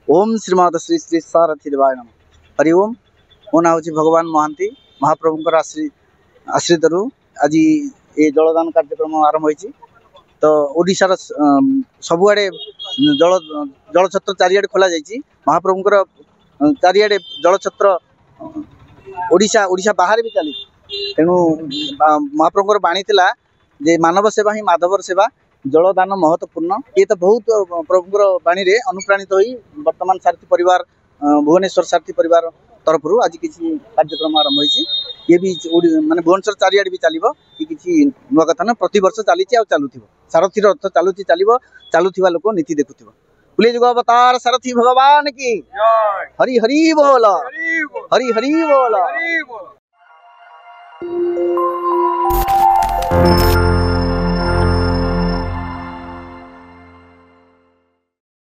ओम श्रीमाद श्री श्री सारथी देवाय नम। हरि ओम। मो ना हूँ भगवान महांती महाप्रभुंकर आश्रित आज ये जलदान कार्यक्रम आरंभ होती। तो ओडिशार सबुआड़े जल जलछत्र चारिआडे खोल जाइए। महाप्रभुंकर चारिआडे जलछत्र ओडिशा ओडिशा बाहर भी चली। तेणु महाप्रभुंकर बाणी थिला जे मानव सेवा ही माधवर सेवा, जलदान महत्वपूर्ण। ये तो बहुत प्रभुंकर बाणी रे अनुप्राणित होई वर्तमान सारथी परिवार भुवनेश्वर सारथी परिवार तरफ आज किसी कार्यक्रम आरंभ होती। ये भी माने भुवनेश्वर चारिआडे भी चलो कि किसी नुआ कथा ना प्रति वर्ष चली चलु सारथी रथ चलुची चलो चलुवा लोक नीति देखुव। पुलिस जुग अवतार सारथी भगवान की हरि हरि बोल, हरि हरि बोल।